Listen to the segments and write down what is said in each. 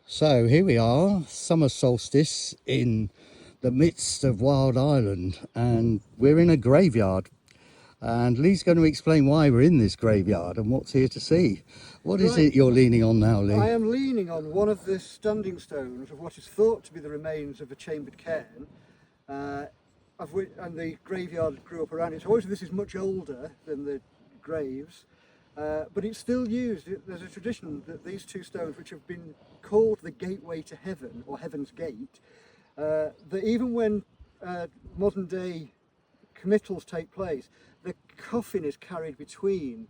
So here we are, summer solstice in the midst of Wild Island, and we're in a graveyard. And Lee's going to explain why we're in this graveyard and what's here to see. What is it you're leaning on now, Lee? I am leaning on one of the standing stones of what is thought to be the remains of a chambered cairn, and the graveyard grew up around it. So obviously this is much older than the graves, but it's still used. There's a tradition that these two stones, which have been called the gateway to heaven, or heaven's gate, that even when modern day committals take place, the coffin is carried between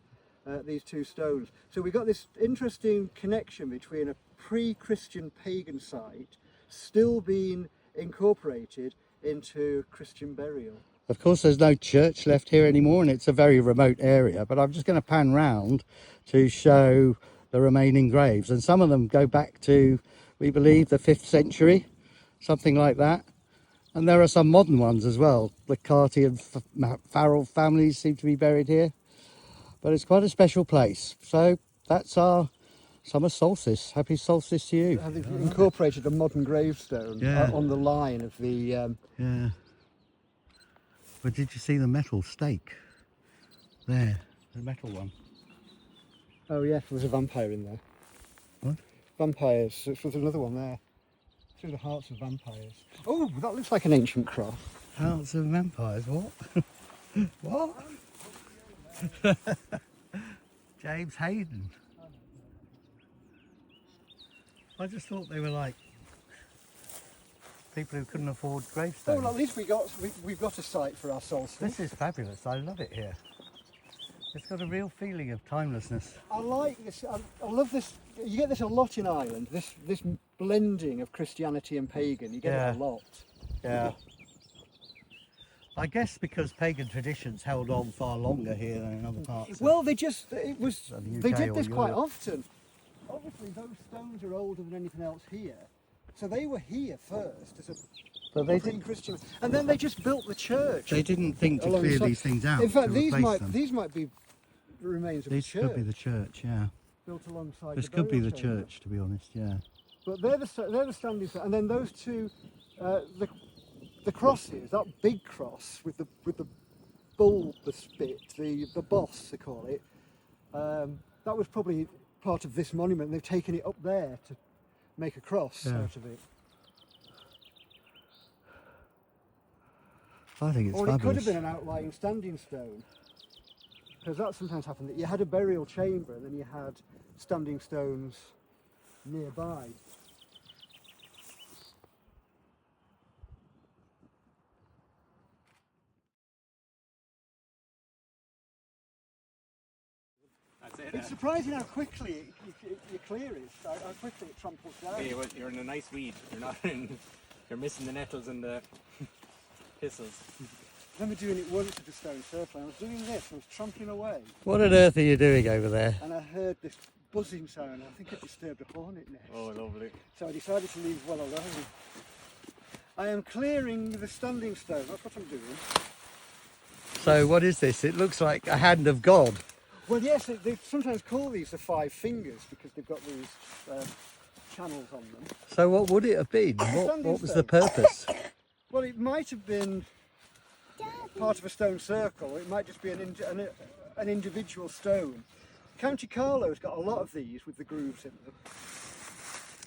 these two stones. So we've got this interesting connection between a pre-Christian pagan site still being incorporated into Christian burial. Of course, there's no church left here anymore, and it's a very remote area, but I'm just going to pan round to show the remaining graves, and some of them go back to, we believe, the 5th century, something like that. And there are some modern ones as well. The Carty and Farrell families seem to be buried here, but it's quite a special place. So that's our summer solstice. Happy solstice to you. They've incorporated a modern gravestone on the line of the... Yeah. But did you see the metal stake? There, the metal one. Oh yes, there was a vampire in there. What? Vampires. There's another one there. Through the hearts of vampires. Oh, that looks like an ancient cross. Hearts of vampires, what? What? James Hayden. I just thought they were like people who couldn't afford gravestones. Oh, well, at least we've got a site for our solstice. This is fabulous. I love it here. It's got a real feeling of timelessness. I like this. I love this. You get this a lot in Ireland. This blending of Christianity and pagan. You get it a lot. Yeah. I guess because pagan traditions held on far longer here than in other parts. Well, they did this quite Europe. often. Obviously, those stones are older than anything else here. So they were here first as But they pre-Christian, and then they just built the church. They didn't think to clear these things out. In fact, to these replace might be the remains of These the church. could be the church, yeah. Built alongside. This the could be burial the chamber. church, to be honest, yeah. But they're the standing stones, and then those two, the crosses. That big cross with the bulb, the spit, the boss they call it. That was probably part of this monument. They've taken it up there to make a cross out of it. I think it's Or fabulous. it could have been an outlying standing stone. Because that sometimes happened, that you had a burial chamber and then you had standing stones nearby. It's surprising how quickly you clear it, how quickly it tramples down. Hey, you're in a nice weed. You're missing the nettles and the thistles. I remember doing it once at the stone circle. I was doing this, I was trampling away, What on earth are you doing over there? and I heard this buzzing sound. I think it disturbed a hornet nest. Oh, lovely. So I decided to leave well alone. I am clearing the standing stone, that's what I'm doing. So what is this? It looks like a hand of God. Well, yes, they sometimes call these the 5 fingers because they've got these channels on them. So what would it have been? What was the purpose? Well, it might have been part of a stone circle. It might just be an individual stone. County Carlo's got a lot of these with the grooves in them.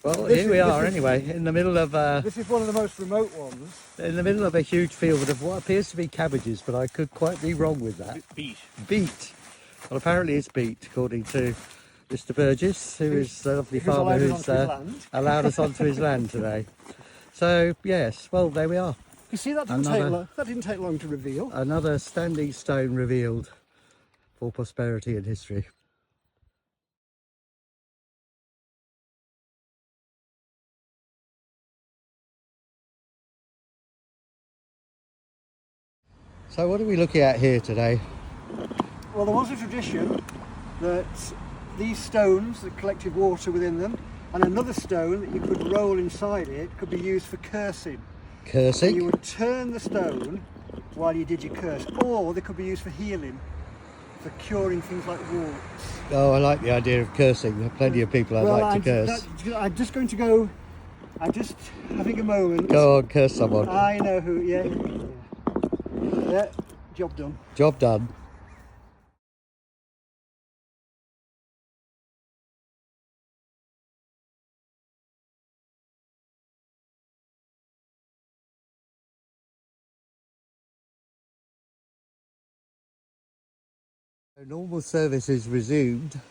Well, here we are anyway, in the middle of This is one of the most remote ones. in the middle of a huge field of what appears to be cabbages, but I could quite be wrong with that. Beet. Beet. Well, apparently it's beet, according to Mr. Burgess, who is a lovely Who's farmer allowed us who's onto his land. allowed us onto his land today. So yes, well there we are. You see, that didn't take long to reveal. Another standing stone revealed for posterity and history. So what are we looking at here today? Well, there was a tradition that these stones that collected water within them, and another stone that you could roll inside it, could be used for cursing. Cursing? You would turn the stone while you did your curse, or they could be used for healing, for curing things like warts. Oh, I like the idea of cursing. There are plenty of people I'd like to curse. I'm just going to go. I'm just having a moment. Go on, curse someone. I know who. Yeah. Yeah. Job done. Job done. Normal service is resumed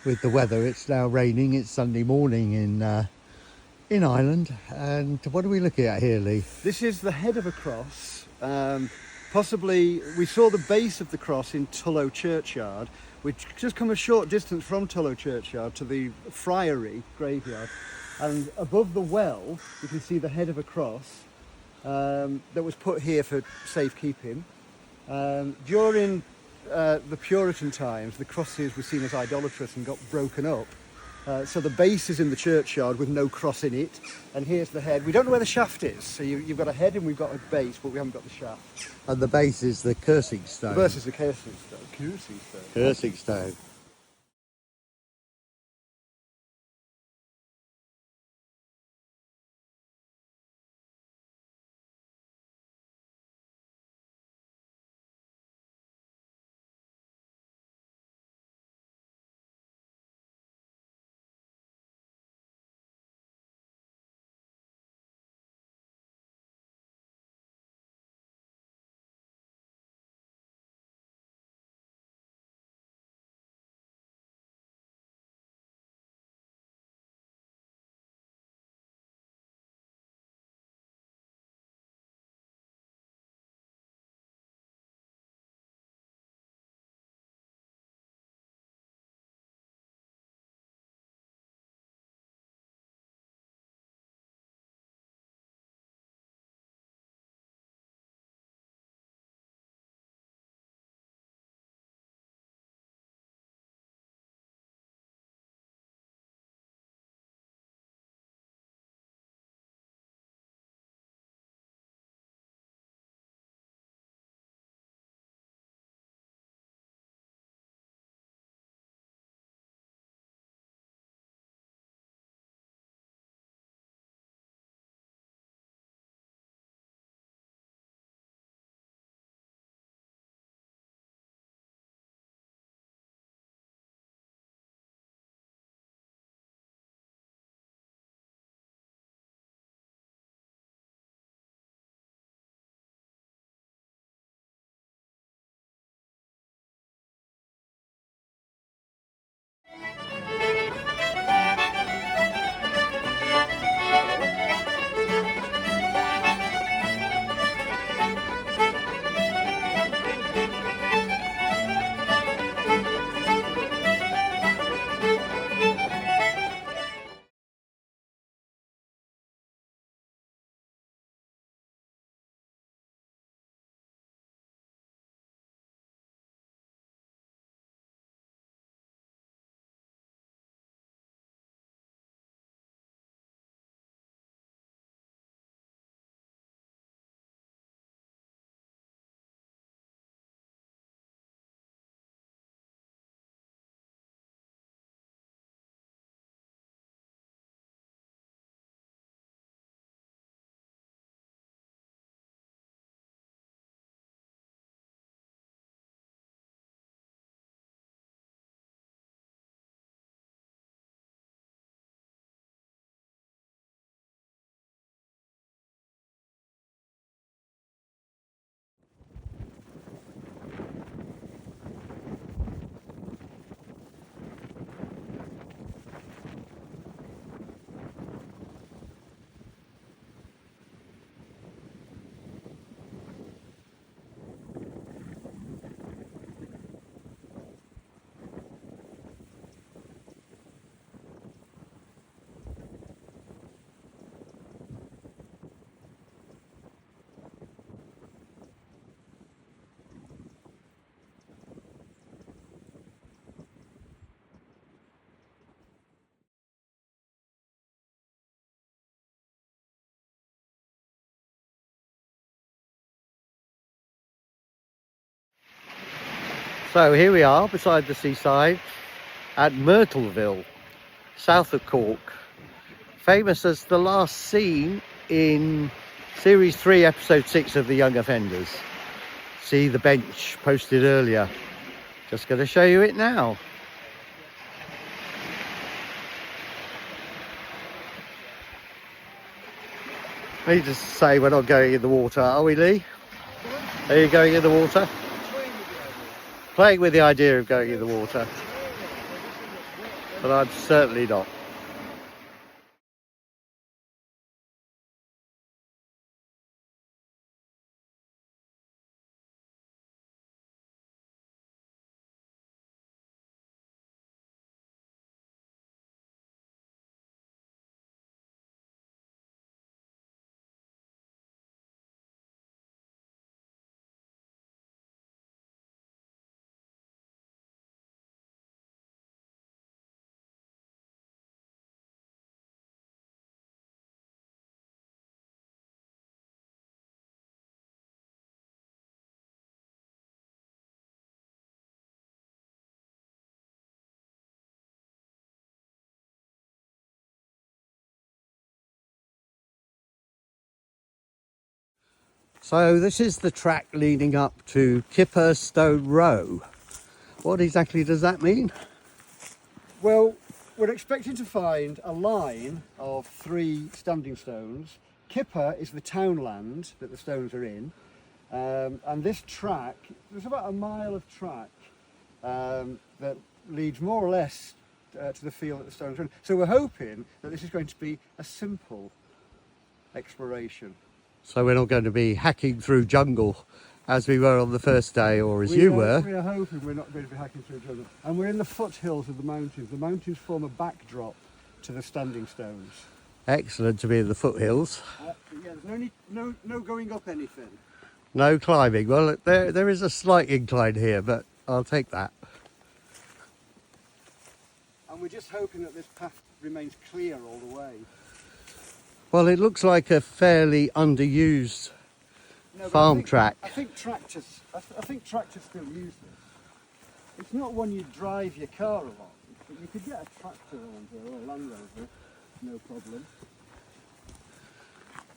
with the weather. It's now raining. It's Sunday morning in Ireland. And what are we looking at here, Lee? This is the head of a cross. Possibly, we saw the base of the cross in Tullow Churchyard. We've just come a short distance from Tullow Churchyard to the Friary graveyard. And above the well, you can see the head of a cross that was put here for safekeeping. During the Puritan times, the crosses were seen as idolatrous and got broken up. So the base is in the churchyard with no cross in it, and here's the head. We don't know where the shaft is, so you've got a head and we've got a base, but we haven't got the shaft. And the base is the cursing stone. Versus the cursing stone. Cursing stone. So here we are beside the seaside at Myrtleville, south of Cork. Famous as the last scene in Series 3, Episode 6 of The Young Offenders. See the bench posted earlier. Just going to show you it now. Needless to say, we're not going in the water, are we, Lee? Are you going in the water? Playing with the idea of going in the water. But I'm certainly not. So this is the track leading up to Kipper Stone Row. What exactly does that mean? Well, we're expecting to find a line of 3 standing stones. Kipper is the townland that the stones are in. And this track, there's about a mile of track that leads more or less to the field that the stones are in. So we're hoping that this is going to be a simple exploration. So we're not going to be hacking through jungle as we were on the first day, or as you were. We are hoping we're not going to be hacking through jungle. And we're in the foothills of the mountains. The mountains form a backdrop to the standing stones. Excellent to be in the foothills. Yeah, there's no going up anything. No climbing. Well, there is a slight incline here, but I'll take that. And we're just hoping that this path remains clear all the way. Well, it looks like a fairly underused No, farm track. I think tractors still use this. It's not one you drive your car along, but you could get a tractor along here or a Land Rover, no problem.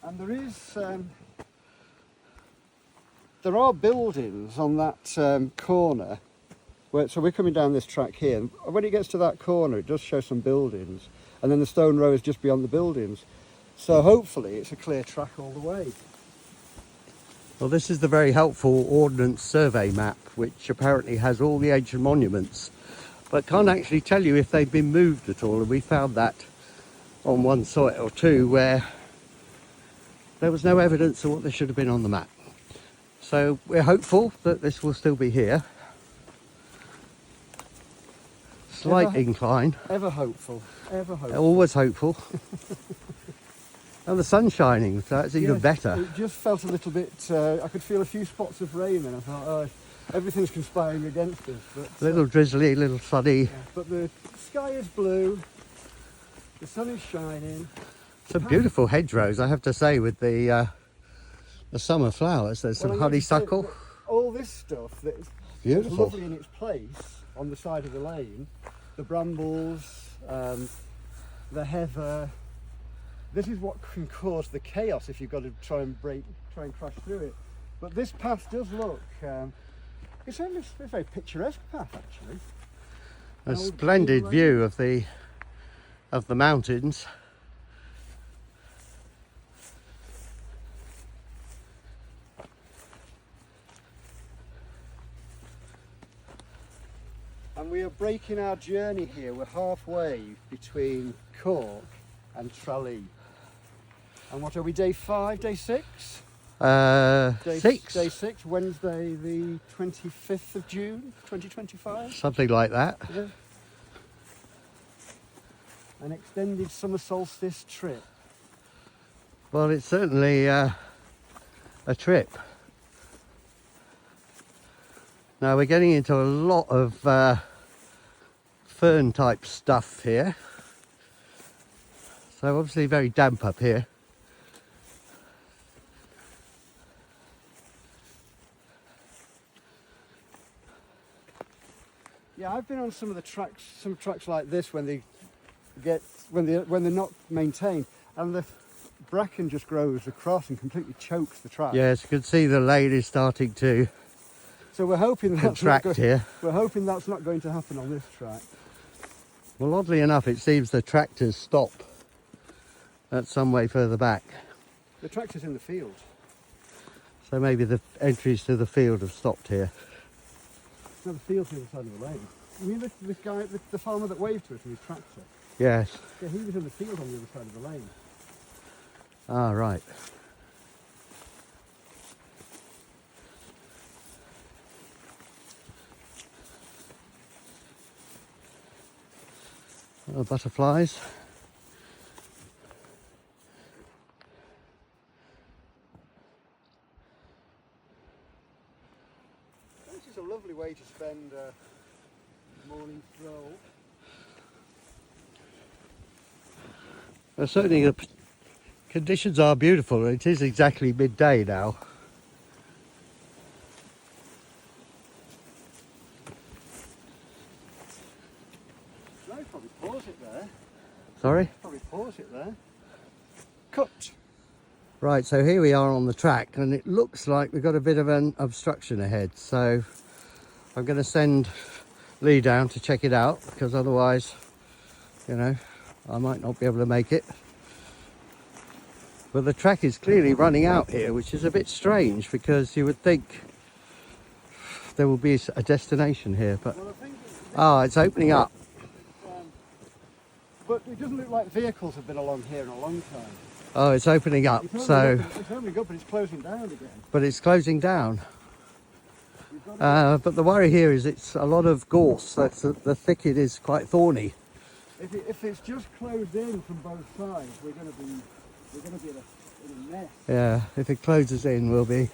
And there are buildings on that corner. So we're coming down this track here, and when it gets to that corner, it does show some buildings, and then the stone row is just beyond the buildings. So hopefully it's a clear track all the way. Well, this is the very helpful Ordnance Survey map, which apparently has all the ancient monuments, but can't actually tell you if they've been moved at all. And we found that on one site or two where there was no evidence of what they should have been on the map. So we're hopeful that this will still be here. Slight incline. Ever hopeful, ever hopeful. Always hopeful. And the sun's shining, so it's even Yes, better. It just felt a little bit, I could feel a few spots of rain, and I thought, oh, everything's conspiring against us. But, Little drizzly, little sunny. yeah, but the sky is blue, the sun is shining. Some beautiful hedgerows, I have to say, with the summer flowers. There's some Well, I used to say honeysuckle. that all this stuff that is Beautiful. lovely in its place on the side of the lane, the brambles, the heather. This is what can cause the chaos if you've got to try and crash through it. But this path does look, it's a very picturesque path actually. A An old splendid green view of the mountains. And we are breaking our journey here. We're halfway between Cork and Tralee. And what are we, day 5, day 6? Day 6, Day 6, Wednesday the 25th of June, 2025. something like that. Yeah. An extended summer solstice trip. Well, it's certainly a trip. Now we're getting into a lot of fern type stuff here. So obviously very damp up here. Yeah, I've been on some of the tracks, some tracks like this when they're not maintained, and the bracken just grows across and completely chokes the track. Yes, you can see the lane is starting to So we're hoping that's not contract here. we're hoping that's not going to happen on this track. Well, oddly enough, it seems the tractors stop at some way further back. The tractor's in the field. So maybe the entries to the field have stopped here. No, the field's the other side of the lane. I mean, this guy, the farmer that waved to us with his tractor. Yes. Yeah, he was in the field on the other side of the lane. Ah, right. Oh, butterflies. This is a lovely way to spend a morning stroll. Well, certainly the conditions are beautiful. It is exactly midday now. No, probably pause it there. Sorry? Probably pause it there. Cut. Right, so here we are on the track, and it looks like we've got a bit of an obstruction ahead. So I'm going to send Lee down to check it out, because otherwise, you know, I might not be able to make it. But the track is clearly running out here, which is a bit strange, because you would think there will be a destination here, but Well, I think it's opening up. but it doesn't look like vehicles have been along here in a long time. Oh, it's opening up, It's opening up, but it's closing down again. but it's closing down. We've got But the worry here is it's a lot of gorse. The thicket is quite thorny. if it's just closed in from both sides, we're going to be in a mess. Yeah, if it closes in, we'll be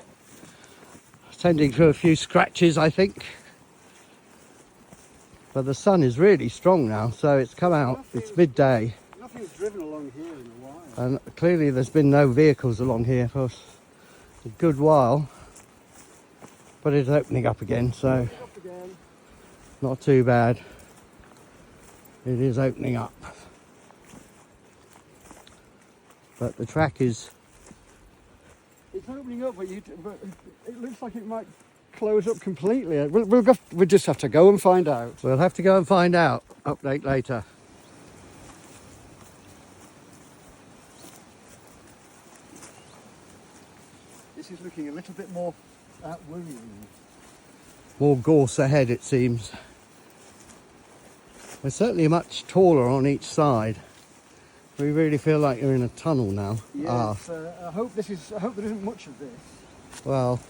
tending to a few scratches, I think. But the sun is really strong now, so it's come out. It's midday, Nothing's driven along here in a while. and clearly there's been no vehicles along here for a good while. But it's opening up again, so Up again. not too bad. It is opening up. But the track is... It's opening up, but it looks like it might close up completely. We'll just have to go and find out. We'll have to go and find out. Update later. This is looking a little bit more worrying. More gorse ahead, it seems. We're certainly much taller on each side. We really feel like you're in a tunnel now. Yes, I hope there isn't much of this. Well,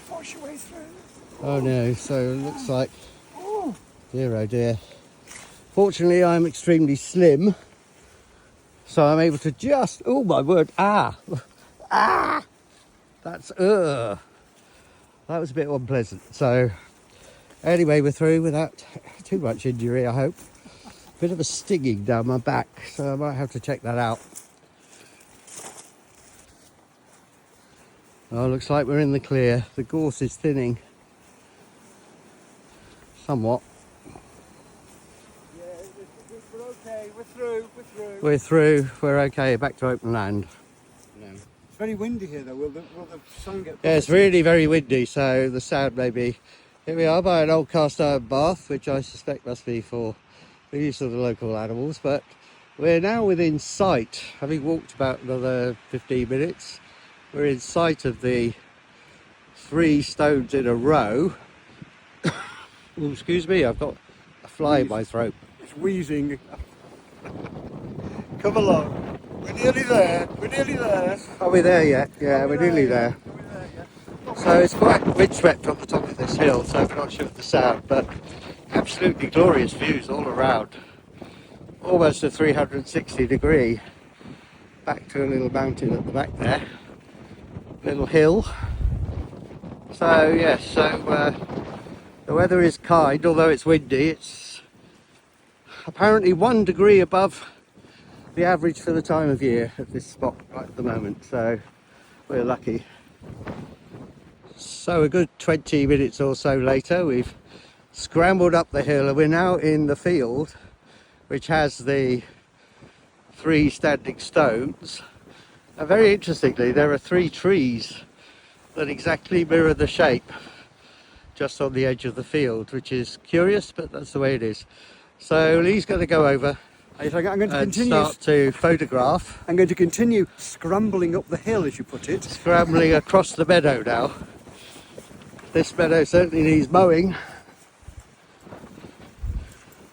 Force your way through. oh no, so it looks like, Oh, dear oh dear. Fortunately, I'm extremely slim, so I'm able to just, oh my word, that's, that was a bit unpleasant. So, anyway, we're through without too much injury, I hope. Bit of a stinging down my back, so I might have to check that out. Oh, looks like we're in the clear. The gorse is thinning somewhat. yeah, we're okay. We're through. We're through. We're okay. Back to open land. It's very windy here, though. Will the sun get? Yeah, it's really very windy, so the sound may be... Here we are by an old cast iron bath, which I suspect must be for the use of the local animals, but we're now within sight. Having walked about another 15 minutes, we're in sight of the 3 stones in a row. Oh, excuse me, I've got a fly in my throat. It's wheezing. Come along. We're nearly there. We're nearly there. Are we there yet? Yeah, we're nearly there. Are we there yet? So it's quite windswept on the top of this hill, so we're not sure of the sound, but absolutely glorious views all around. Almost a 360 degree. Back to a little mountain at the back there. Little hill. So yes, the weather is kind, although it's windy. It's apparently 1 degree above the average for the time of year at this spot right at the moment, so we're lucky. So a good 20 minutes or so later, we've scrambled up the hill, and we're now in the field which has the 3 standing stones. And very interestingly, there are 3 trees that exactly mirror the shape just on the edge of the field, which is curious, but that's the way it is. So Lee's going to go over I'm going to and continue. start to photograph. I'm going to continue scrambling up the hill, as you put it. Scrambling across the meadow now. This meadow certainly needs mowing.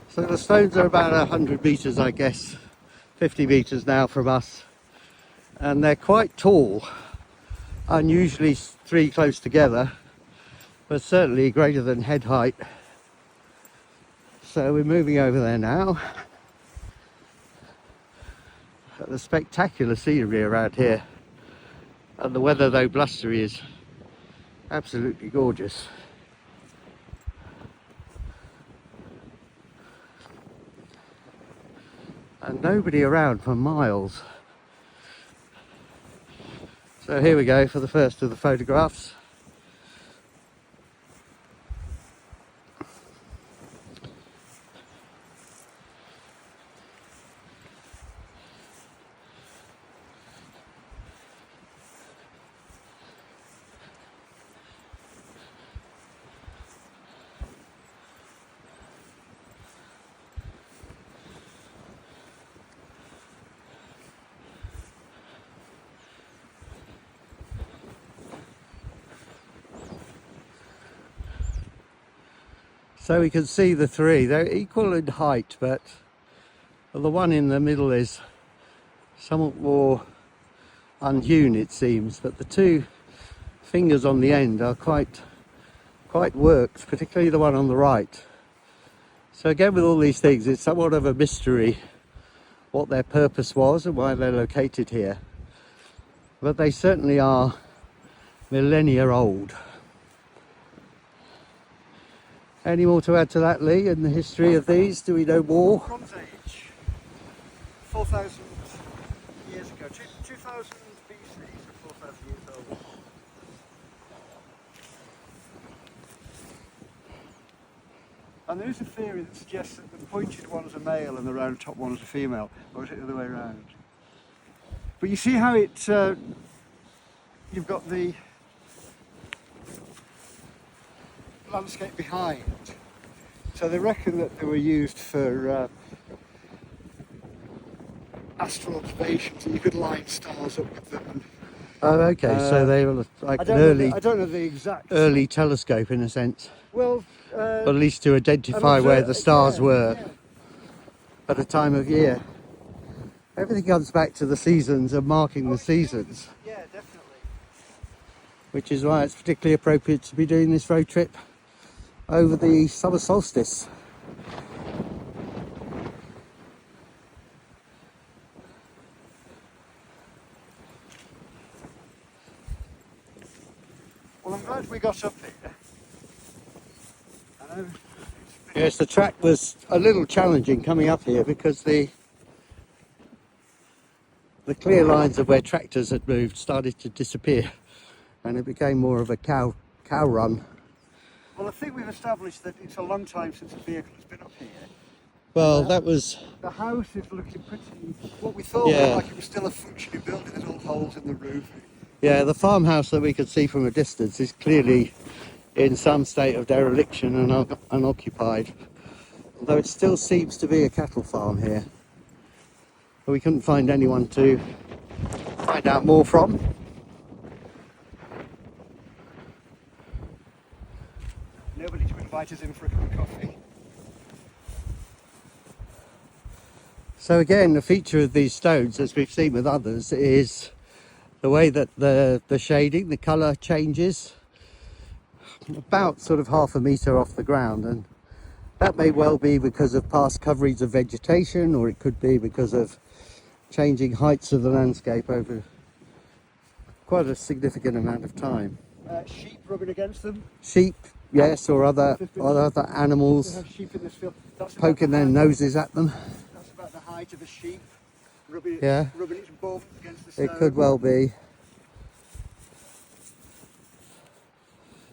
So the stones are about 100 metres, I guess, 50 metres now from us. And they're quite tall, unusually 3 close together, but certainly greater than head height. So we're moving over there now. The spectacular scenery around here, and the weather, though blustery, is absolutely gorgeous. And nobody around for miles. So here we go for the first of the photographs. So we can see the 3, they're equal in height, but the one in the middle is somewhat more unhewn, it seems, but the 2 fingers on the end are quite worked, particularly the one on the right. So again, with all these things, it's somewhat of a mystery what their purpose was and why they're located here, but they certainly are millennia old. Any more to add to that, Lee, in the history of these? Do we know more? Bronze Age, 4,000 years ago, 2000 BC, so 4,000 years old. And there is a theory that suggests that the pointed one is a male and the round top one is a female, or is it the other way around? But you see how it, you've got the landscape behind. So they reckon that they were used for astral observations, and you could line stars up with them. And, Oh, okay. So they were like an I don't know the exact. early telescope in a sense, Well, or at least to identify where the stars were at a time of year. Everything comes back to the seasons and marking the seasons, Yeah, definitely. which is why it's particularly appropriate to be doing this road trip over the summer solstice. Well, I'm glad we got up here. I know. Yes, the track was a little challenging coming up here because the clear lines of where tractors had moved started to disappear, and it became more of a cow run. Well, I think we've established that it's a long time since a vehicle has been up here. Well, that was, The house is looking pretty. What we thought Yeah. was like it was still a functioning building. There's all holes in the roof. yeah, the farmhouse that we could see from a distance is clearly in some state of dereliction and unoccupied, although it still seems to be a cattle farm here. But we couldn't find anyone to find out more from. Nobody to invite us in for a cup of coffee. So again, the feature of these stones, as we've seen with others, is the way that the shading, the colour changes about sort of half a metre off the ground, and that may well be because of past coverage of vegetation, or it could be because of changing heights of the landscape over quite a significant amount of time. Sheep rubbing against them. Sheep, yes, or other They animals have sheep in this field. That's about poking the their height- noses at them. That's about the height of a sheep. Rubbing, Yeah. rubbing its bum against the stone. It could well be.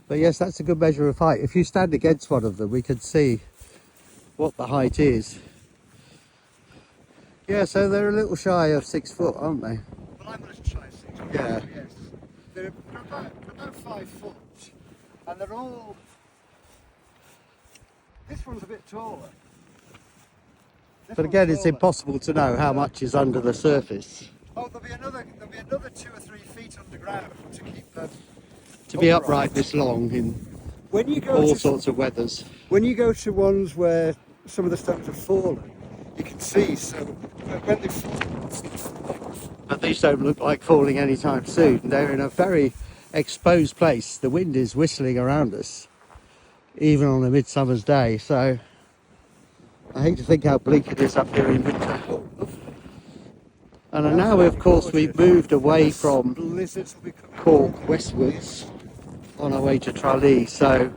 But yes, that's a good measure of height. If you stand against one of them, we can see what the height is. Yeah, so they're a little shy of 6 foot, aren't they? Well, I'm going to try 6 foot. Yeah. Yes. They're about 5 foot. And they're all... This one's a bit taller. This But one's again, it's taller. impossible to know how much is under the surface. Oh, there'll be another 2 or 3 feet underground to keep them To be upright this long in When you go all to sorts of weathers. when you go to ones where some of the stones have fallen, you can see. So when they fall, But these don't look like falling anytime soon. They're in a very exposed place. The wind is whistling around us, even on a midsummer's day. So I hate to think how bleak it is up here in winter. And now, of course, we've moved away from blizzards will be coming. Cork westwards on our way to Tralee. So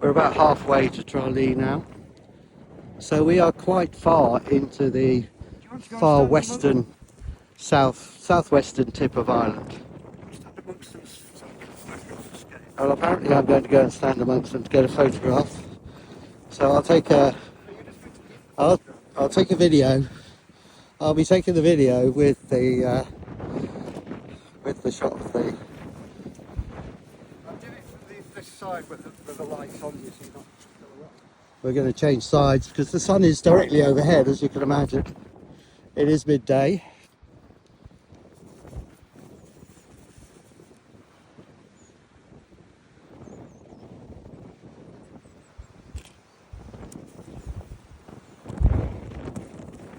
we're about halfway to Tralee now. So we are quite far into the Do you want to go and far stand western, southwestern tip of Ireland. stand amongst them so we can photograph the scale? Well, apparently I'm going to go and stand amongst them to get a photograph. So I'll take I'll take a video. I'll be taking the video with the shot of the. I'll do it from this side with the lights on you, so you're not silhouette. We're going to change sides because the sun is directly overhead, as you can imagine. It is midday.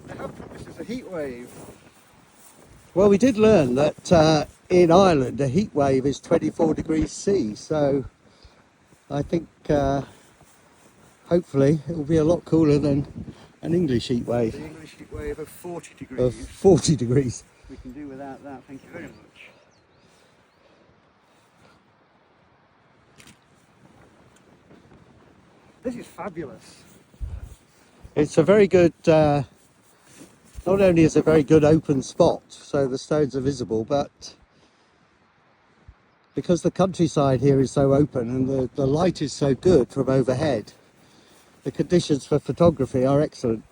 They have put this as a heat wave. Well, we did learn that in Ireland a heat wave is 24 degrees C, so I think hopefully it will be a lot cooler than an English heat The wave English heat wave of 40 of degrees. 40 degrees. We can do without that, thank you very much. This is fabulous. It's a very good, not only is it a very good open spot, so the stones are visible, but because the countryside here is so open and the light is so good from overhead, the conditions for photography are excellent.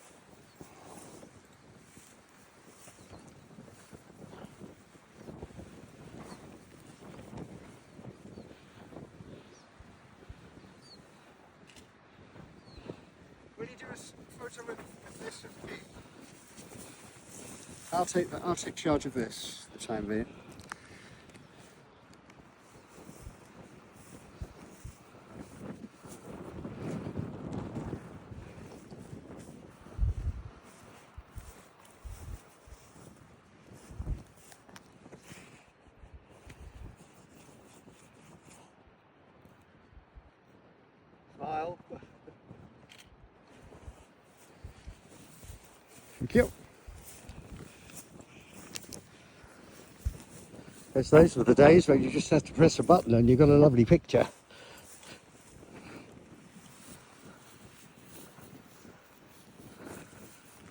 Will you do a photo with this of me? I'll take charge of this for the time being. Smile. Thank you. Yes, those were the days when you just have to press a button and you've got a lovely picture.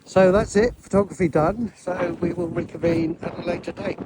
So that's it, photography done. So we will reconvene at a later date.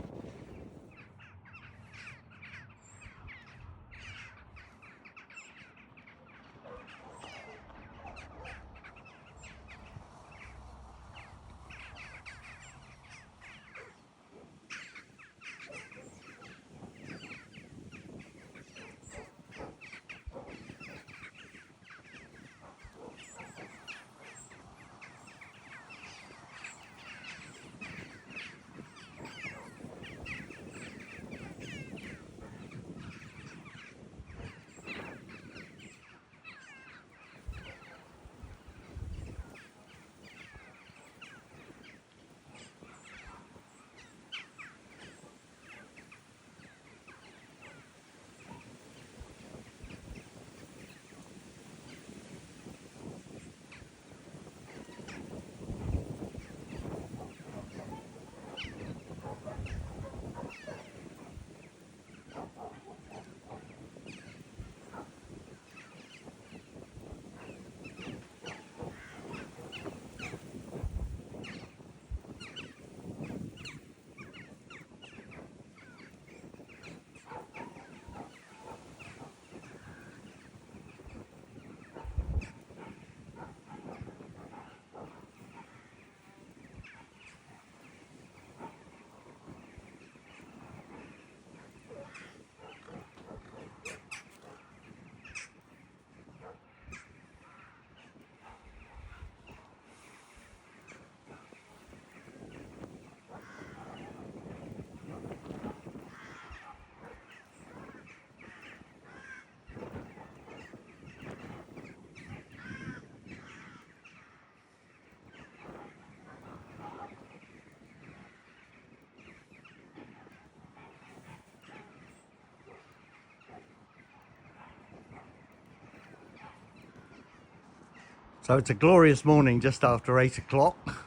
So it's a glorious morning just after 8 o'clock,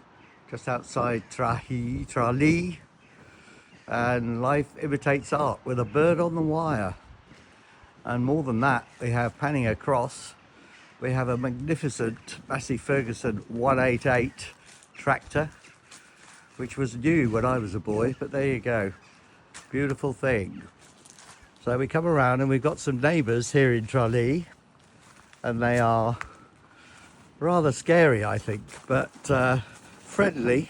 just outside Tralee, and life imitates art with a bird on the wire. And more than that, we have panning across, we have a magnificent Massey Ferguson 188 tractor, which was new when I was a boy, but there you go, beautiful thing. So we come around and we've got some neighbours here in Tralee, and they are rather scary, I think, but friendly.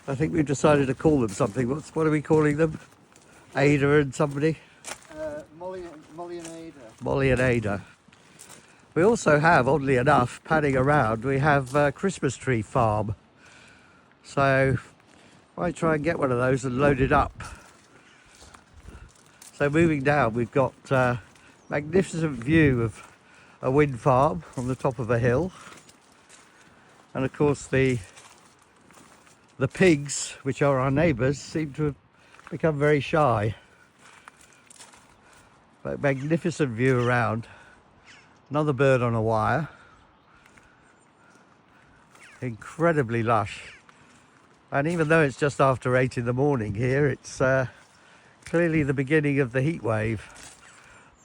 I think we've decided to call them something. What are we calling them? Ada and somebody? Molly and Ada. Molly and Ada. We also have, oddly enough, padding around, we have a Christmas tree farm. So I might try and get one of those and load it up. So moving down, we've got a magnificent view of a wind farm on the top of a hill. And of course the pigs, which are our neighbours, seem to have become very shy. But magnificent view around. Another bird on a wire. Incredibly lush. And even though it's just after 8 in the morning here, it's clearly the beginning of the heat wave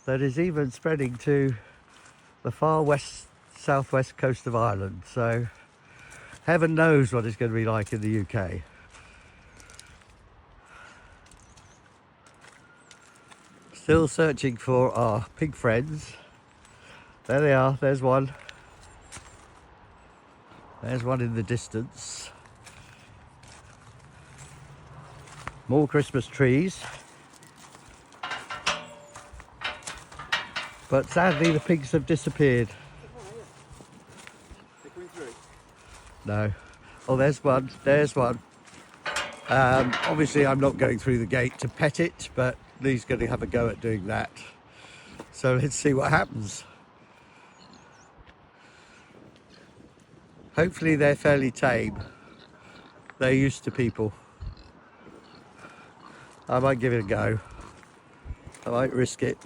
that is even spreading to the far west, southwest coast of Ireland. So heaven knows what it's going to be like in the UK. Still searching for our pig friends. There they are, there's one. There's one in the distance. More Christmas trees. But sadly the pigs have disappeared. They're coming through. No. Oh, there's one, there's one. Obviously I'm not going through the gate to pet it, but Lee's going to have a go at doing that. So let's see what happens. Hopefully they're fairly tame. They're used to people. I might give it a go. I might risk it.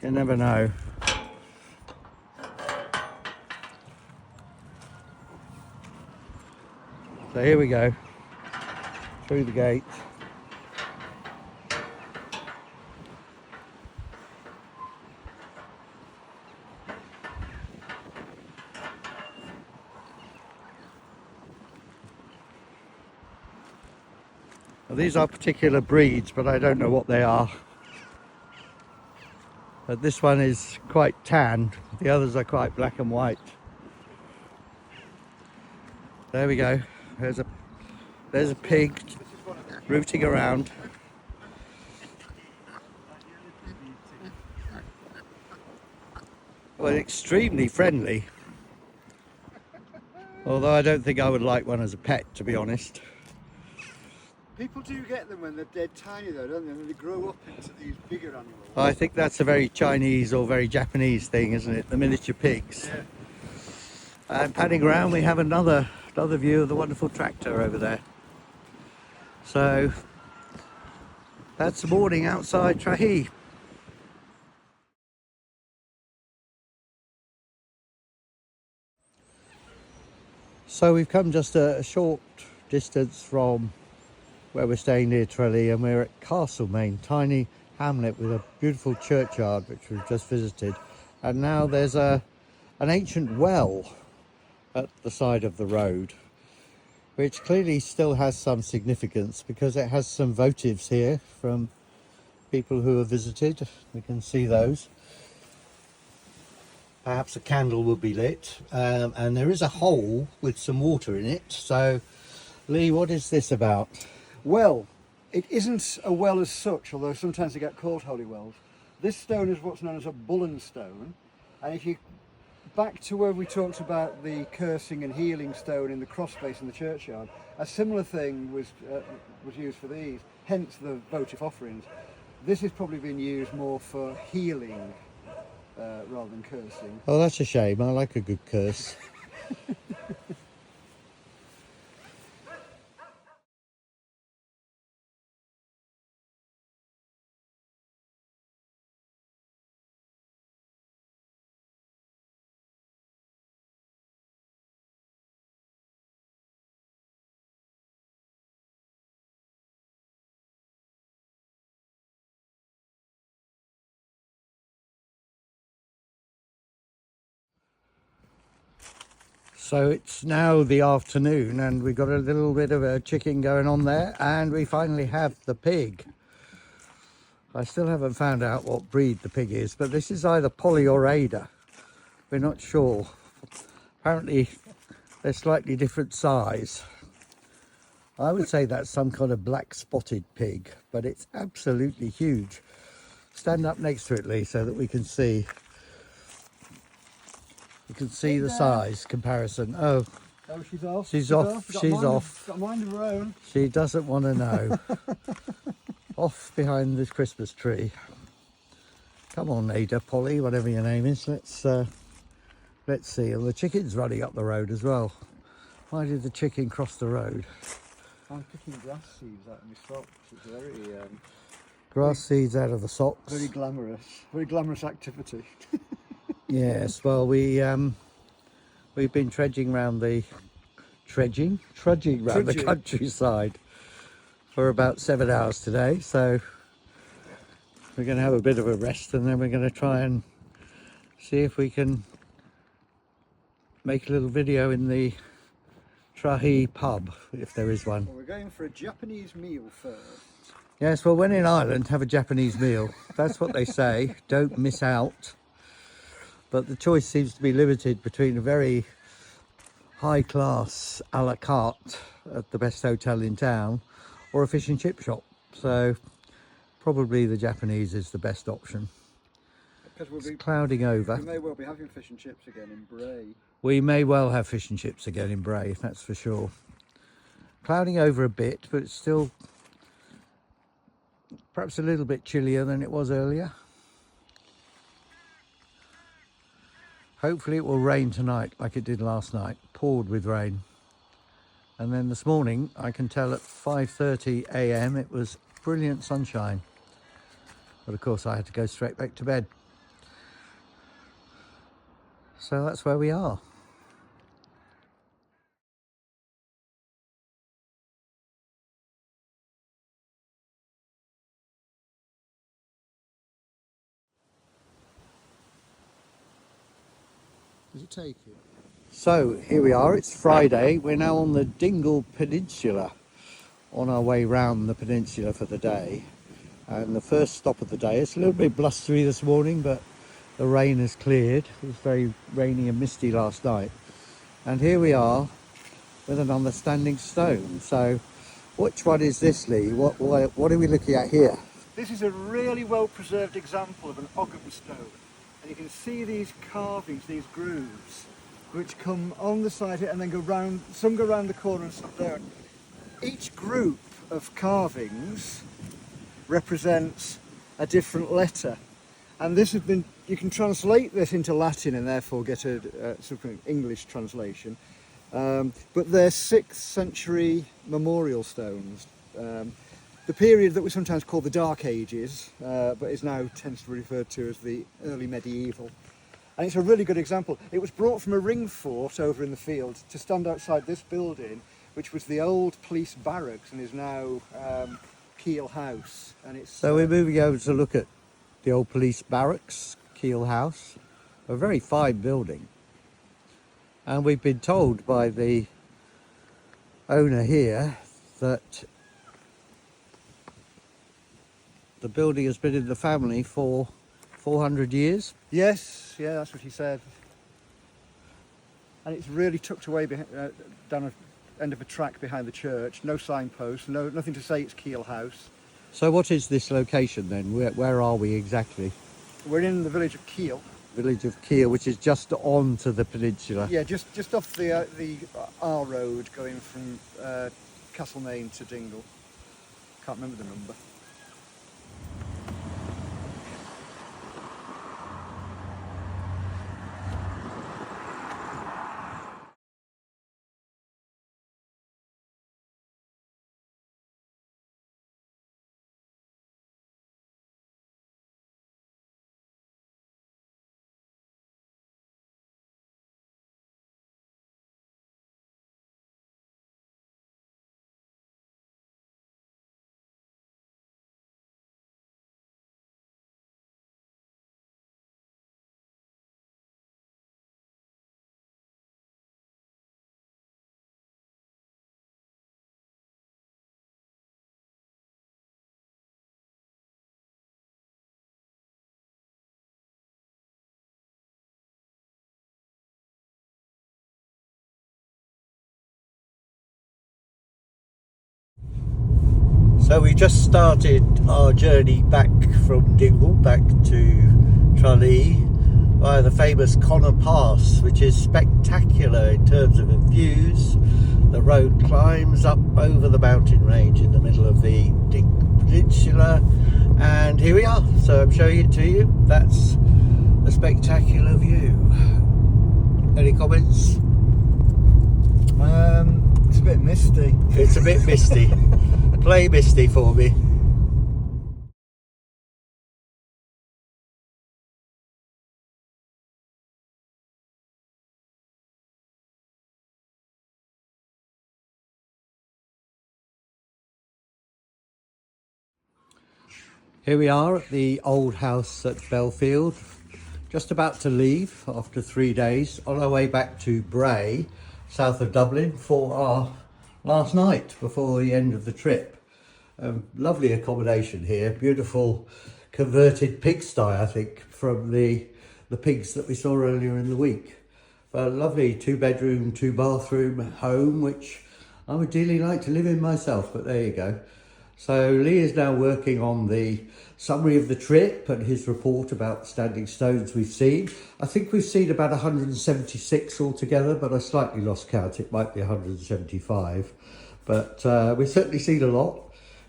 You never know. So here we go. Through the gate. Now, these are particular breeds, but I don't know what they are. But this one is quite tan. The others are quite black and white. There we go. There's a pig rooting around. Well, extremely friendly. Although I don't think I would like one as a pet, to be honest. People do get them when they're dead tiny though, don't they? And they grow up into these bigger animals. I think that's a very Chinese or very Japanese thing, isn't it? The miniature pigs. Yeah. And panning around, we have another view of the wonderful tractor over there. So that's the morning outside Tralee. So we've come just a short distance from where we're staying near Tralee, and we're at Castlemaine, tiny hamlet with a beautiful churchyard which we've just visited. And now there's an ancient well at the side of the road, which clearly still has some significance because it has some votives here from people who have visited. We can see those. Perhaps a candle will be lit, and there is a hole with some water in it. So Lee, what is this about? Well, it isn't a well as such, although sometimes they get called holy wells. This stone is what's known as a Bullen stone, and if you back to where we talked about the cursing and healing stone in the cross space in the churchyard, a similar thing was used for these, hence the votive offerings. This has probably been used more for healing rather than cursing. Oh, that's a shame. I like a good curse. So it's now the afternoon and we've got a little bit of a chicken going on there, and we finally have the pig. I still haven't found out what breed the pig is, but this is either Polly or Ada. We're not sure. Apparently they're slightly different size. I would say that's some kind of black spotted pig, but it's absolutely huge. Stand up next to it, Lee, so that we can see. You can see the size comparison. Oh, Oh, she's off. she's off. Got She's mind of- off. Got a mind of her own. She doesn't want to know. Off behind this Christmas tree. Come on, Ada, Polly, whatever your name is. Let's see. And the chicken's running up the road as well. Why did the chicken cross the road? I'm picking grass seeds out of my socks. It's very, Grass seeds out of the socks. very glamorous activity. Yes. Well, we've been trudging around the countryside for about 7 hours today. So we're going to have a bit of a rest, and then we're going to try and see if we can make a little video in the Trahi pub, if there is one. Well, we're going for a Japanese meal first. Yes, well, when in Ireland, have a Japanese meal. That's what they say. Don't miss out. But the choice seems to be limited between a very high-class a la carte at the best hotel in town or a fish and chip shop. So probably the Japanese is the best option. Because we'll It's be, clouding over. we may well be having fish and chips again in Bray. We may well have fish and chips again in Bray, that's for sure. Clouding over a bit, but it's still perhaps a little bit chillier than it was earlier. Hopefully it will rain tonight like it did last night, poured with rain. And then this morning, I can tell at 5:30 a.m. it was brilliant sunshine. But of course I had to go straight back to bed. So that's where we are. Does it take you? So here we are, it's Friday. We're now on the Dingle Peninsula, on our way round the peninsula for the day. And the first stop of the day, it's a little bit blustery this morning, but the rain has cleared. It was very rainy and misty last night. And here we are with another standing stone. So which one is this, Lee? What are we looking at here? This is a really well preserved example of an Ogham stone. And you can see these carvings, these grooves, which come on the side here and then go round, some go round the corner and some don't. Each group of carvings represents a different letter. And this has been, you can translate this into Latin and therefore get a sort of English translation. But they're 6th century memorial stones. The period that we sometimes call the Dark Ages, but is now tends to be referred to as the early medieval. And it's a really good example. It was brought from a ring fort over in the field to stand outside this building, which was the old police barracks and is now Keele House. And it's So we're moving over to look at the old police barracks, Keele House, a very fine building. And we've been told by the owner here that the building has been in the family for 400 years. Yes, yeah, that's what he said. And it's really tucked away down the end of a track behind the church. No signpost, nothing to say it's Keele House. So what is this location then? Where are we exactly? We're in the village of Keele. Village of Keele, which is just onto the peninsula. Yeah, just off the R road going from Castlemaine to Dingle. Can't remember the number. So we just started our journey back from Dingle back to Tralee via the famous Connor Pass, which is spectacular in terms of views. The road climbs up over the mountain range in the middle of the Dingle Peninsula, and here we are. So I'm showing it to you. That's a spectacular view. Any comments? It's a bit misty. It's a bit misty. Play misty for me. Here we are at the old house at Belfield, just about to leave after 3 days, on our way back to Bray, south of Dublin, for our last night before the end of the trip. Lovely accommodation here, beautiful converted pigsty, I think, from the pigs that we saw earlier in the week. A lovely 2-bedroom, 2-bathroom home, which I would dearly like to live in myself, but there you go. So Lee is now working on the summary of the trip and his report about standing stones we've seen. I think we've seen about 176 altogether, but I slightly lost count. It might be 175, but we've certainly seen a lot.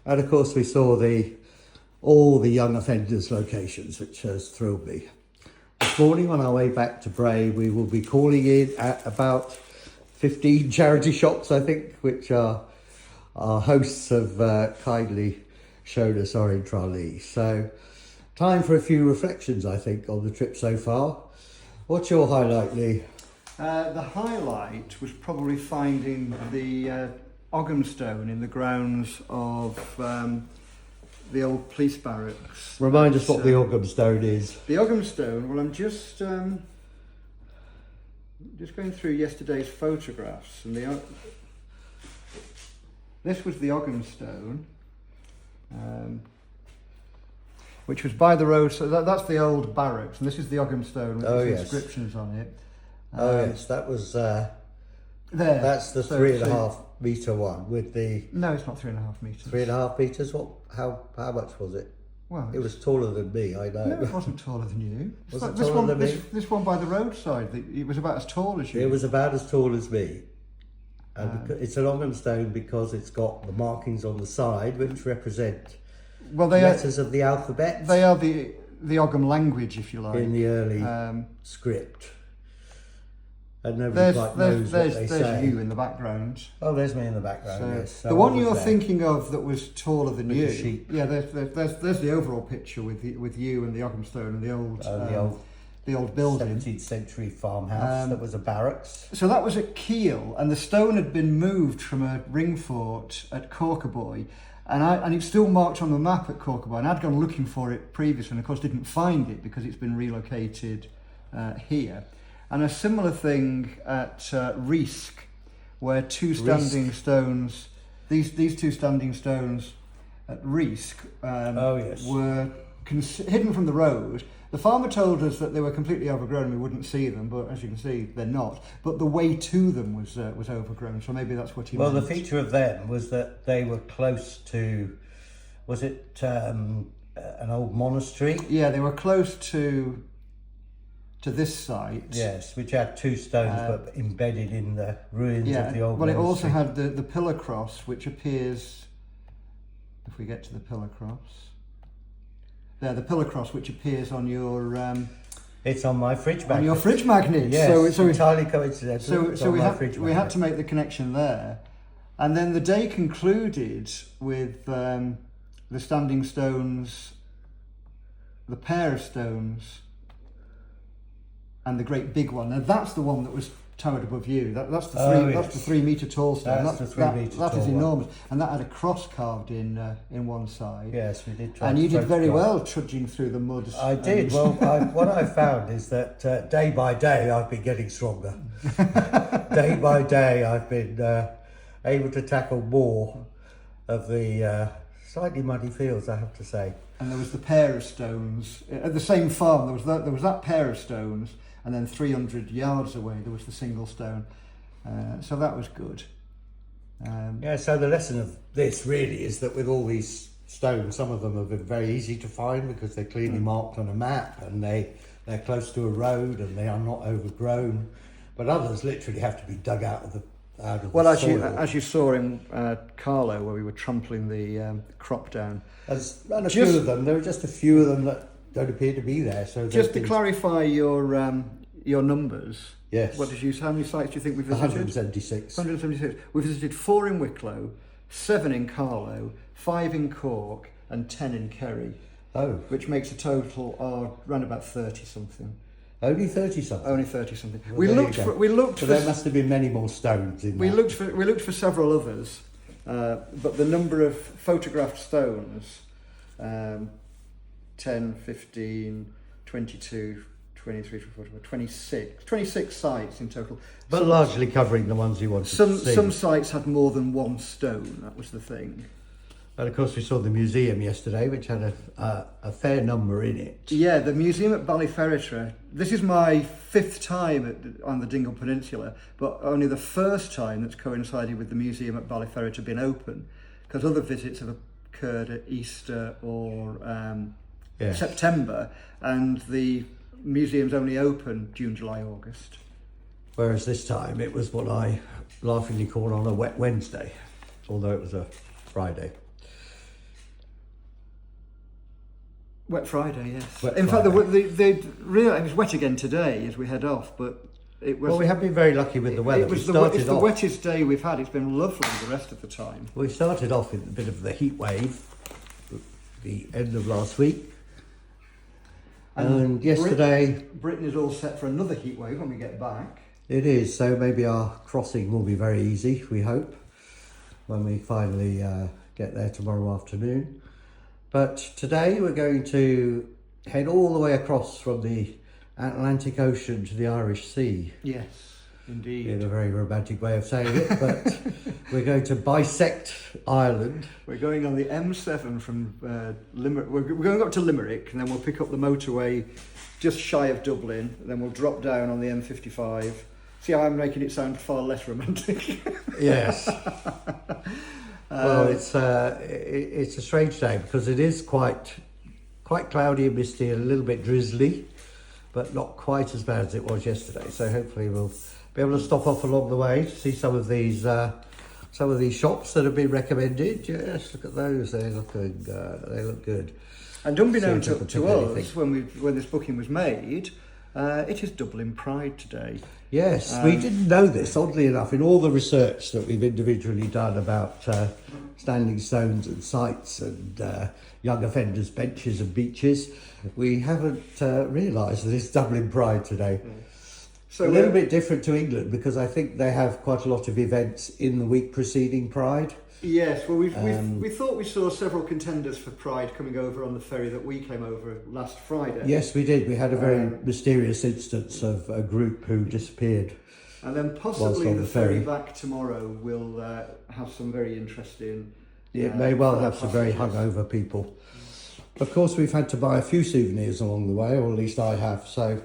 And of course we saw all the young offenders locations, which has thrilled me. This morning on our way back to Bray, we will be calling in at about 15 charity shops, I think, which our hosts have kindly shown us are in Tralee. So time for a few reflections, I think, on the trip so far. What's your highlight, Lee? The highlight was probably finding the Ogham stone in the grounds of the old police barracks. Remind us what the Ogham stone is. The Ogham stone, well, I'm just going through yesterday's photographs, and this was the Ogham stone, which was by the road. So that's the old barracks, and this is the Ogham stone with the inscriptions on it. Yes, that was there. That's the 3.5 metre one with the. No, it's not 3.5 metres. 3.5 metres. What? How much was it? Well, it was taller than me. I know. No, it wasn't taller than you. Was it taller than me? This one by the roadside. It was about as tall as you. It was about as tall as me. And it's an Ogham stone because it's got the markings on the side which represent letters of the alphabet. They are the Ogham language, if you like. In the early script. And nobody quite knows what they say. There's you in the background. Oh, there's me in the background, so yes. So the one you're thinking of that was taller than you. Sheep. Yeah, there's the overall picture with you and the Ogham stone and the old building. 17th century farmhouse that was a barracks. So that was at Kiel, and the stone had been moved from a ring fort at Corkerboy, and it's still marked on the map at Corkerboy, and I'd gone looking for it previously and of course didn't find it because it's been relocated here. And a similar thing at Riesk, where two standing stones, these two standing stones at Riesk were hidden from the road. The farmer told us that they were completely overgrown and we wouldn't see them, but as you can see, they're not. But the way to them was overgrown, so maybe that's what he meant. Well, the feature of them was that they were close to, was it an old monastery? Yeah, they were close to this site. Yes, which had two stones but embedded in the ruins of the old monastery. Well, it also had the pillar cross, which appears, if we get to the pillar cross, there, the pillar cross, which appears on your... it's on my fridge magnet. On your fridge magnet. Yes, so entirely coincidental. So we had to make the connection there. And then the day concluded with the standing stones, the pair of stones, and the great big one. Now that's the one that was towered above you. That's the 3 metre tall stone. That's the 3 metre tall. That is enormous, and that had a cross carved in one side. Yes, we did try. And you did very well trudging through the mud. I did. Well, what I found is that day by day I've been getting stronger. Day by day I've been able to tackle more of the slightly muddy fields, I have to say. And there was the pair of stones at the same farm. There was that pair of stones. And then 300 yards away, there was the single stone. So that was good. Yeah, so the lesson of this really is that with all these stones, some of them have been very easy to find because they're clearly marked on a map and they're close to a road and they are not overgrown. But others literally have to be dug out of the Well, the as soil. as you saw in Carlo, where we were trampling the crop down. And a few of them, there are just a few of them that don't appear to be there. So Just to they've been clarify your numbers. Yes. What did you? How many sites do you think we visited? 176. 176. We visited 4 in Wicklow, 7 in Carlo, 5 in Cork, and 10 in Kerry, Oh, which makes a total of around about 30 something. only 30 something. Only 30 something. Well, we there you looked go. for. We looked So for. there must have been many more stones in We that. looked for several others, but the number of photographed stones, 10, 15, 22, 23, 24, 26 sites in total. But largely covering the ones you wanted to see. Some sites had more than one stone, that was the thing. And of course we saw the museum yesterday, which had a fair number in it. Yeah, the museum at Ballyferriter. This is my 5th time on the Dingle Peninsula, but only the first time that's coincided with the museum at Ballyferriter being open, because other visits have occurred at Easter or Yes. September, and the museum's only open June, July, August. Whereas this time it was what I laughingly call on a wet Wednesday, although it was a Friday. Wet Friday, yes. Wet In fact, Friday. it was wet again today as we head off, but it was. Well, we have been very lucky with the weather. It was We it's the off- wettest day we've had. It's been lovely the rest of the time. We started off with a bit of the heat wave, the end of last week. And yesterday, Britain is all set for another heat wave when we get back. it is, so maybe our crossing will be very easy, we hope, when we finally get there tomorrow afternoon. But today we're going to head all the way across from the Atlantic Ocean to the Irish Sea. Yes, indeed. In a very romantic way of saying it, but we're going to bisect Ireland. We're going on the M7 from Limerick. We're going up to Limerick, and then we'll pick up the motorway just shy of Dublin. Then we'll drop down on the M55. See how I'm making it sound far less romantic. Yes. Well, it's a strange day because it is quite cloudy and misty and a little bit drizzly, but not quite as bad as it was yesterday. So hopefully we'll be able to stop off along the way to see some of these shops that have been recommended. Yes, look at those. They look good. They look good. And unbeknownst See if I can to pick us, anything. when this booking was made, it is Dublin Pride today. Yes, we didn't know this, oddly enough, in all the research that we've individually done about standing stones and sites and young offenders' benches and beaches. We haven't realised that it's Dublin Pride today. So A little bit different to England because I think they have quite a lot of events in the week preceding Pride. Yes, well, we thought we saw several contenders for Pride coming over on the ferry that we came over last Friday. Yes, we did. We had a very mysterious instance of a group who disappeared. And then Whilst possibly on the the ferry ferry. back tomorrow will have some very interesting... It may well fellow have some very passengers. hungover people. Of course, we've had to buy a few souvenirs along the way, or at least I have, so,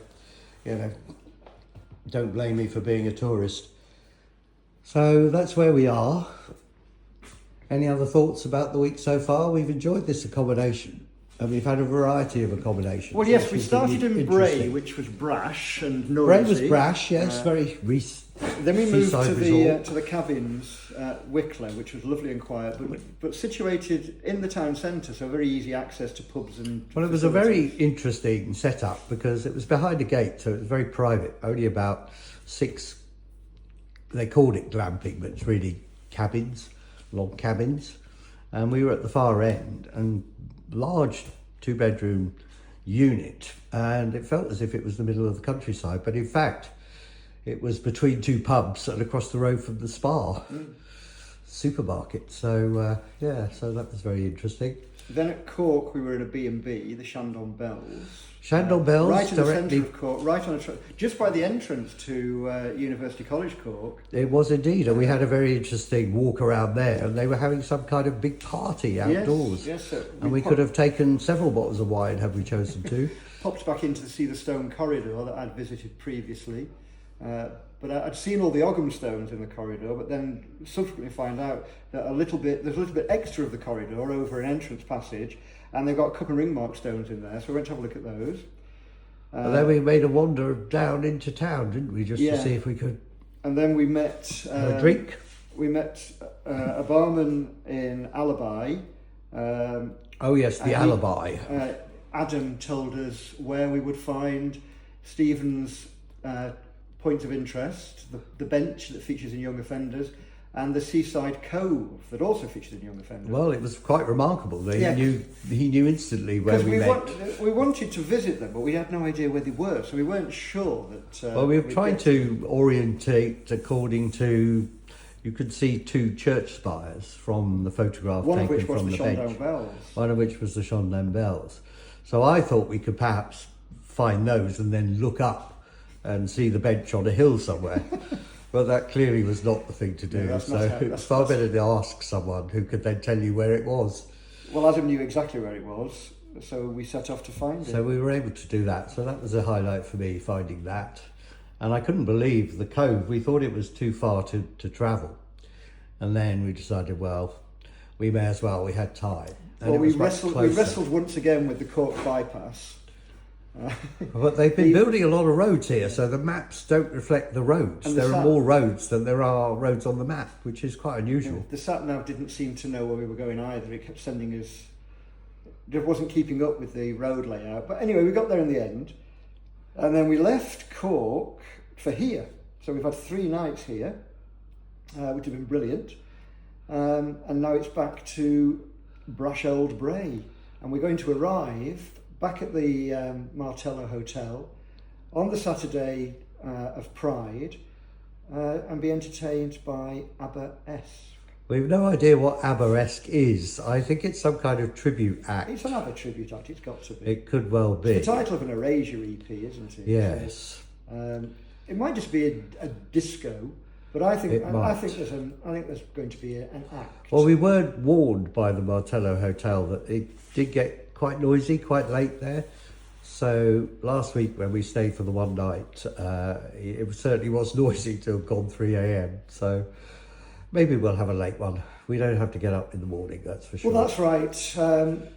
don't blame me for being a tourist. So that's where we are. Any other thoughts about the week so far? We've enjoyed this accommodation, and we've had a variety of accommodations. Well, yes, which we has started been in Bray, interesting. which was brash and noisy. Bray was brash, yes, very Then we moved seaside to resort. the cabins at Wicklow, which was lovely and quiet, but situated in the town centre, so very easy access to pubs and. Well, it was a very facilities. interesting setup because it was behind a gate, so it was very private. Only about 6, they called it glamping, but it's really cabins, log cabins. And we were at the far end, and large 2-bedroom unit, and it felt as if it was the middle of the countryside, but in fact, it was between 2 pubs and across the road from the Spa supermarket. So so that was very interesting. Then at Cork, we were in a B&B, the Shandon Bells. Shandon Bells, right in the directly. centre of Cork, right on just by the entrance to University College Cork. It was indeed, and we had a very interesting walk around there, and they were having some kind of big party outdoors. Yes, sir. And we could have taken several bottles of wine had we chosen to. Popped back in to see the stone corridor that I'd visited previously. but I'd seen all the Ogham stones in the corridor, but then subsequently find out that there's a little bit extra of the corridor over an entrance passage, and they've got cup and ring mark stones in there, so we went to have a look at those. And then we made a wander down into town, didn't we, just Yeah. to see if we could And then we met have a drink. We met a barman in Alibi. Oh yes, the and he- alibi. Adam told us where we would find Stephen's point of interest, the bench that features in Young Offenders, and the Seaside Cove that also features in Young Offenders. Well, it was quite remarkable. Yeah. He knew instantly where Because we met. we wanted to visit them, but we had no idea where they were, so we weren't sure that. Well, we were we'd trying get to orientate according to. You could see two church spires from the photograph one of taken which was from the the Shondell bench. Bells. One of which was the Shondell Bells. So I thought we could perhaps find those and then look up and see the bench on a hill somewhere. But that clearly was not the thing to do. No, that's so not how- it's far better to ask someone who could then tell you where it was. Well, Adam knew exactly where it was, so we set off to find So it. we were able to do that. So that was a highlight for me, finding that. And I couldn't believe the cove. We thought it was too far to travel. And then we decided, well, we may as well. We had time. And Well, it we was much wrestled closer. once again with the Cork bypass. But they've been building a lot of roads here, so the maps don't reflect the roads. And the There are sat- more roads than there are roads on the map, which is quite unusual. The sat nav didn't seem to know where we were going either. It kept sending us. It wasn't keeping up with the road layout. But anyway, we got there in the end, and then we left Cork for here. So we've had 3 nights here, which have been brilliant. And now it's back to Brash Old Bray, and we're going to arrive back at the Martello Hotel on the Saturday of Pride and be entertained by ABBA-esque. We've no idea what ABBA-esque is. I think it's some kind of tribute act. It's an ABBA tribute act, it's got to be. It could well be. The title of an Erasure EP, isn't it? Yes. It might just be a disco, but I think It I might. think there's going to be an act. Well, we weren't warned by the Martello Hotel that it did get quite noisy, quite late there. So last week when we stayed for the one night, it certainly was noisy till gone 3 a.m. So maybe we'll have a late one. We don't have to get up in the morning, that's for sure. Well, that's right.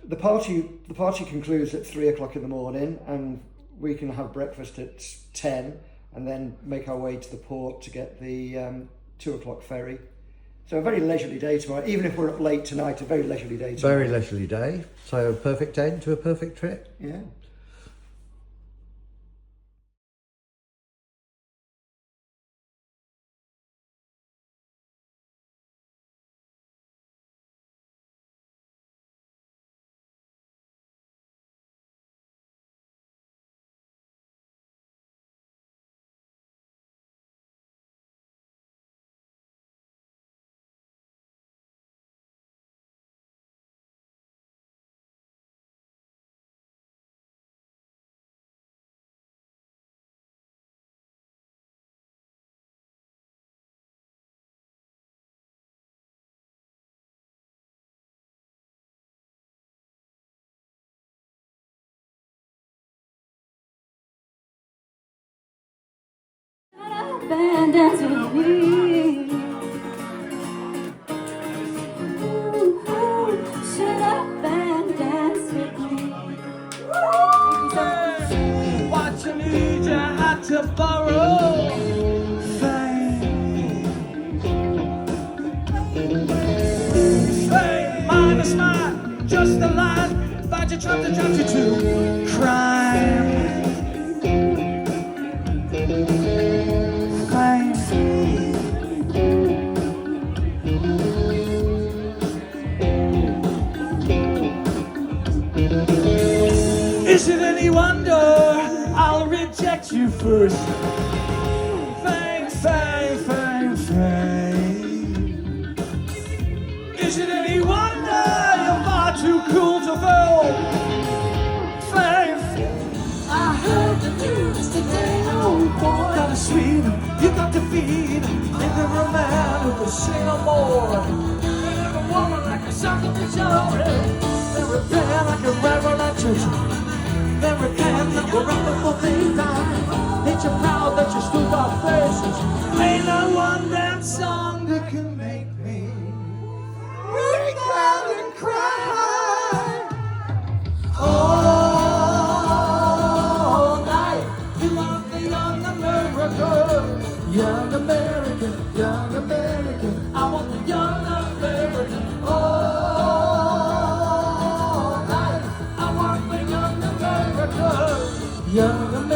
The party concludes at 3 o'clock in the morning, and we can have breakfast at 10, and then make our way to the port to get the 2 o'clock ferry. So a very leisurely day tomorrow. Even if we're up late tonight, a very leisurely day tomorrow. Very leisurely day. So a perfect end to a perfect trip. Yeah. And dance with me. Shut up and dance with me. What you need, you had to borrow. Fame. Fame minus mine, just a line. Find you trying to drop you to crime. Is it any wonder I'll reject you first? Fame, fame, fame, fame. Is it any wonder you're far too cool to fall? Fame, I heard the news today, oh boy. got to sweet, you got to feed. Make every man who can sing a more. Every woman like a something to show. Every man like a reverend at church. Every can that we're up before they die. Ain't you proud that you stood our faces?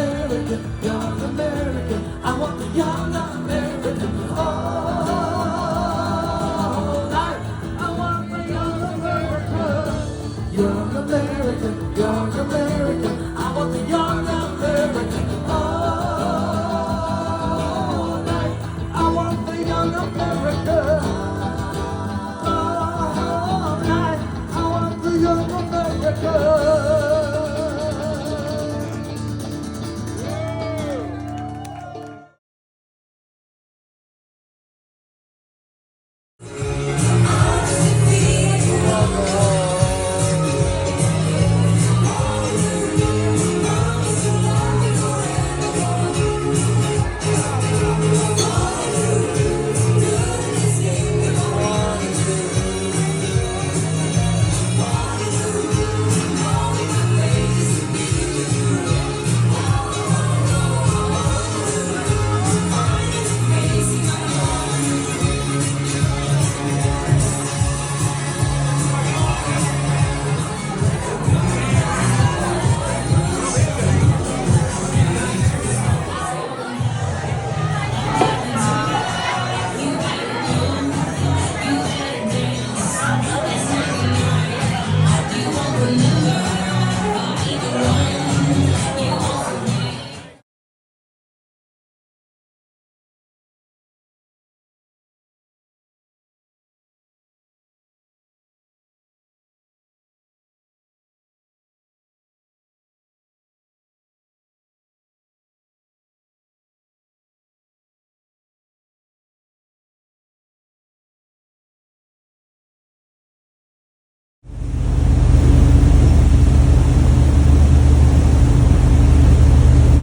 American, young American. I want the young